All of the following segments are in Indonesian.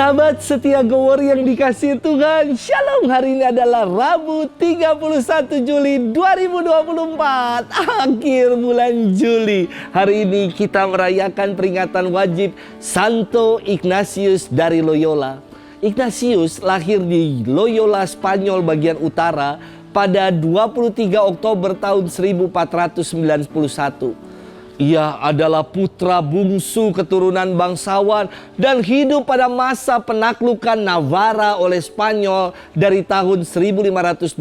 Sahabat setia Gowor yang dikasihi Tuhan, Shalom. Hari ini adalah Rabu 31 Juli 2024, akhir bulan Juli. Hari ini kita merayakan peringatan wajib Santo Ignatius dari Loyola. Ignatius lahir di Loyola, Spanyol bagian utara pada 23 Oktober tahun 1491. Ia adalah putra bungsu keturunan bangsawan dan hidup pada masa penaklukan Navarra oleh Spanyol dari tahun 1512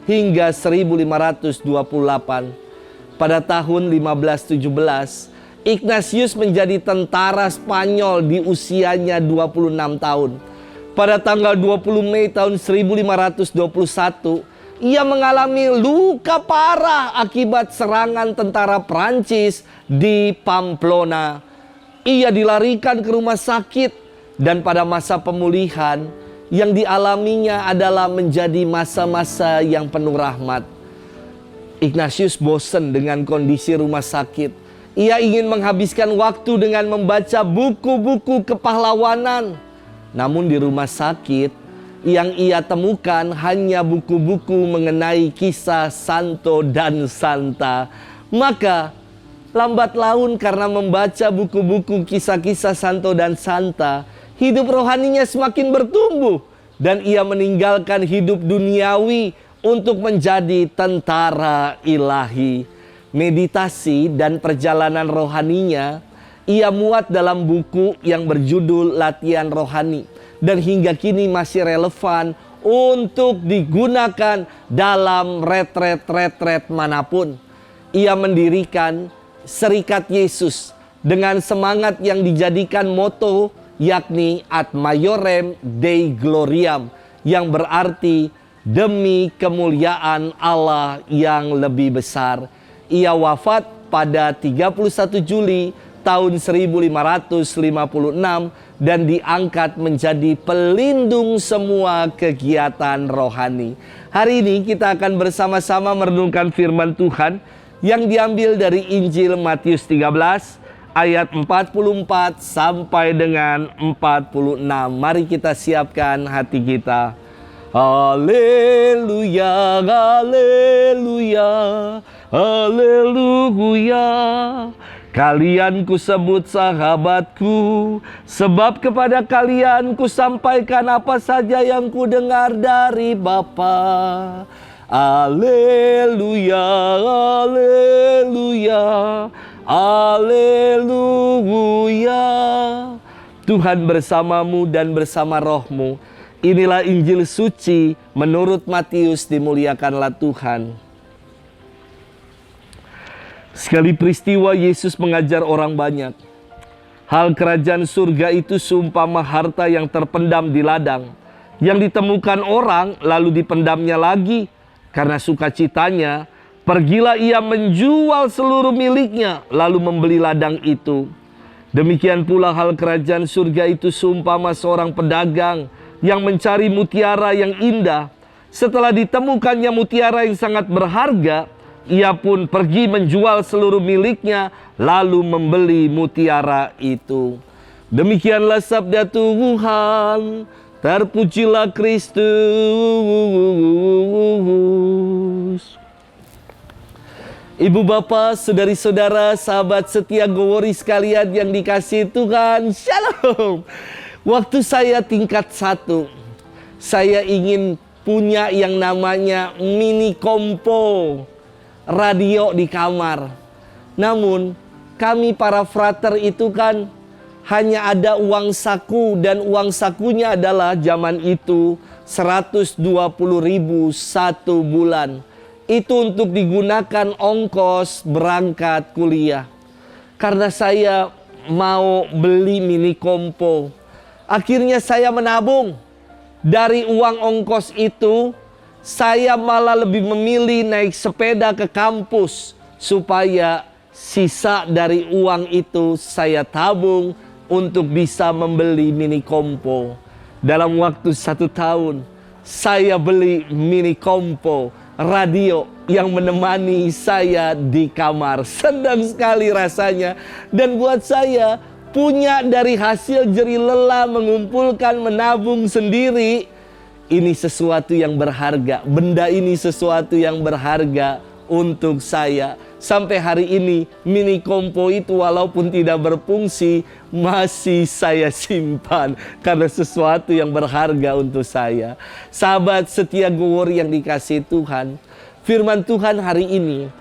hingga 1528. Pada tahun 1517, Ignatius menjadi tentara Spanyol di usianya 26 tahun. Pada tanggal 20 Mei tahun 1521, ia mengalami luka parah akibat serangan tentara Prancis di Pamplona. Ia dilarikan ke rumah sakit dan pada masa pemulihan yang dialaminya adalah menjadi masa-masa yang penuh rahmat. Ignatius bosan dengan kondisi rumah sakit. Ia ingin menghabiskan waktu dengan membaca buku-buku kepahlawanan. Namun di rumah sakit yang ia temukan hanya buku-buku mengenai kisah santo dan santa. Maka lambat laun karena membaca buku-buku kisah-kisah santo dan santa, hidup rohaninya semakin bertumbuh dan ia meninggalkan hidup duniawi untuk menjadi tentara ilahi. Meditasi dan perjalanan rohaninya ia muat dalam buku yang berjudul Latihan Rohani, dan hingga kini masih relevan untuk digunakan dalam retret-retret manapun. Ia mendirikan Serikat Yesus dengan semangat yang dijadikan moto, yakni Ad Maiorem Dei Gloriam, yang berarti demi kemuliaan Allah yang lebih besar. Ia wafat pada 31 Juli tahun 1556 dan diangkat menjadi pelindung semua kegiatan rohani. Hari ini kita akan bersama-sama merenungkan firman Tuhan yang diambil dari Injil Matius 13 ayat 44 sampai dengan 46. Mari kita siapkan hati kita. Haleluya, haleluya, haleluya. Kalian kusebut sahabatku, sebab kepada kalian kusampaikan apa saja yang kudengar dari Bapa. Haleluya, haleluya, haleluya. Tuhan bersamamu dan bersama rohmu. Inilah Injil suci menurut Matius, dimuliakanlah Tuhan. Sekali peristiwa Yesus mengajar orang banyak. Hal kerajaan surga itu seumpama harta yang terpendam di ladang, yang ditemukan orang lalu dipendamnya lagi. Karena sukacitanya, pergilah ia menjual seluruh miliknya lalu membeli ladang itu. Demikian pula hal kerajaan surga itu seumpama seorang pedagang yang mencari mutiara yang indah. Setelah ditemukannya mutiara yang sangat berharga, ia pun pergi menjual seluruh miliknya lalu membeli mutiara itu. Demikianlah sabda Tuhan. Terpujilah Kristus. Ibu bapak, saudari-saudara, sahabat setia Gowori sekalian yang dikasihi Tuhan, Shalom. Waktu saya tingkat 1, saya ingin punya yang namanya mini kompo radio di kamar. Namun kami para frater itu kan hanya ada uang saku, dan uang sakunya adalah zaman itu 120.000 satu bulan. Itu untuk digunakan ongkos berangkat kuliah. Karena saya mau beli mini kompo, akhirnya saya menabung. Dari uang ongkos itu saya malah lebih memilih naik sepeda ke kampus supaya sisa dari uang itu saya tabung untuk bisa membeli mini kompo. Dalam waktu 1 tahun saya beli mini kompo radio yang menemani saya di kamar. Senang sekali rasanya. Dan buat saya punya dari hasil jerih lelah, mengumpulkan, menabung sendiri. Ini sesuatu yang berharga. Benda ini sesuatu yang berharga untuk saya. Sampai hari ini mini kompo itu walaupun tidak berfungsi, masih saya simpan karena sesuatu yang berharga untuk saya. Sahabat setia Gowor yang dikasihi Tuhan, firman Tuhan hari ini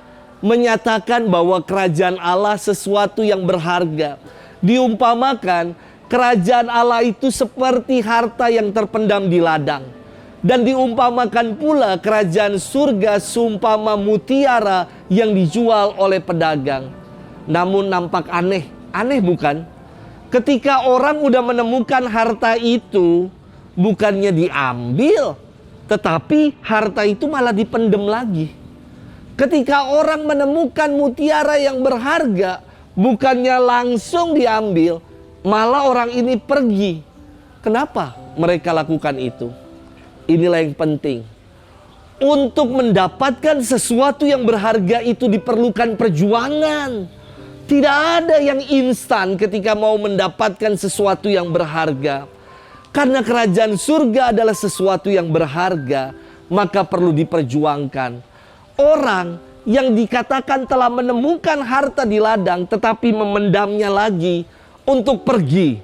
menyatakan bahwa kerajaan Allah sesuatu yang berharga. Diumpamakan kerajaan Allah itu seperti harta yang terpendam di ladang. Dan diumpamakan pula kerajaan surga seumpama mutiara yang dijual oleh pedagang. Namun nampak aneh. Aneh bukan? Ketika orang udah menemukan harta itu, bukannya diambil, tetapi harta itu malah dipendam lagi. Ketika orang menemukan mutiara yang berharga, bukannya langsung diambil, malah orang ini pergi. Kenapa mereka lakukan itu? Inilah yang penting. Untuk mendapatkan sesuatu yang berharga itu diperlukan perjuangan. Tidak ada yang instan ketika mau mendapatkan sesuatu yang berharga. Karena kerajaan surga adalah sesuatu yang berharga, maka perlu diperjuangkan. Orang yang dikatakan telah menemukan harta di ladang tetapi memendamnya lagi untuk pergi.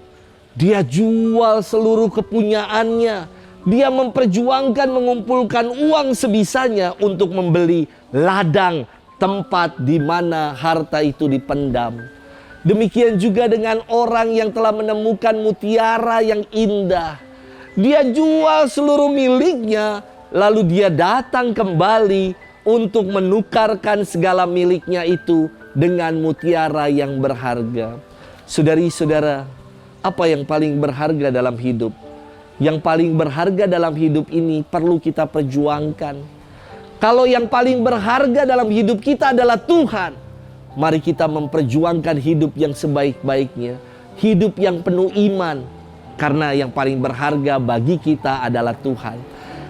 Dia jual seluruh kepunyaannya. Dia memperjuangkan mengumpulkan uang sebisanya untuk membeli ladang tempat di mana harta itu dipendam. Demikian juga dengan orang yang telah menemukan mutiara yang indah. Dia jual seluruh miliknya, lalu dia datang kembali untuk menukarkan segala miliknya itu dengan mutiara yang berharga. Saudari-saudara, apa yang paling berharga dalam hidup? Yang paling berharga dalam hidup ini perlu kita perjuangkan. Kalau yang paling berharga dalam hidup kita adalah Tuhan, mari kita memperjuangkan hidup yang sebaik-baiknya. Hidup yang penuh iman. Karena yang paling berharga bagi kita adalah Tuhan.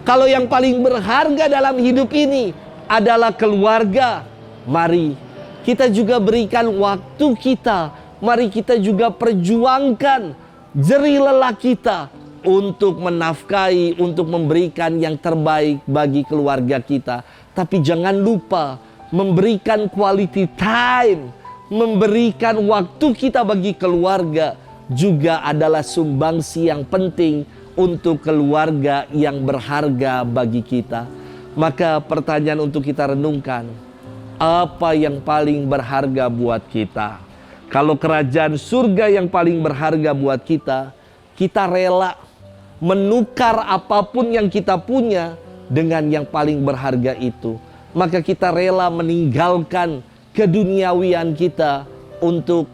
Kalau yang paling berharga dalam hidup ini adalah keluarga, mari kita juga berikan waktu kita. Mari kita juga perjuangkan jerih lelah kita untuk menafkahi, untuk memberikan yang terbaik bagi keluarga kita. Tapi jangan lupa memberikan quality time, memberikan waktu kita bagi keluarga juga adalah sumbangsi yang penting untuk keluarga yang berharga bagi kita. Maka pertanyaan untuk kita renungkan, apa yang paling berharga buat kita? Kalau kerajaan surga yang paling berharga buat kita, kita rela menukar apapun yang kita punya dengan yang paling berharga itu. Maka kita rela meninggalkan keduniawian kita untuk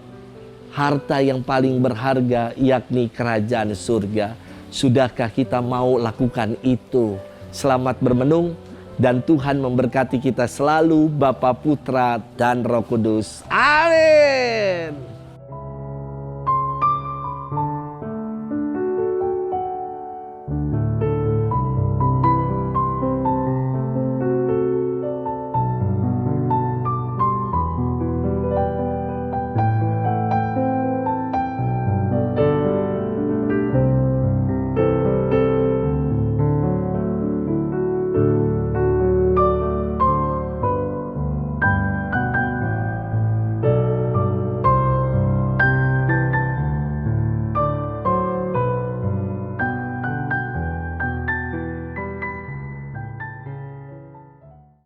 harta yang paling berharga, yakni kerajaan surga. Sudahkah kita mau lakukan itu? Selamat bermenung dan Tuhan memberkati kita selalu, Bapa, Putra, dan Roh Kudus. Amin.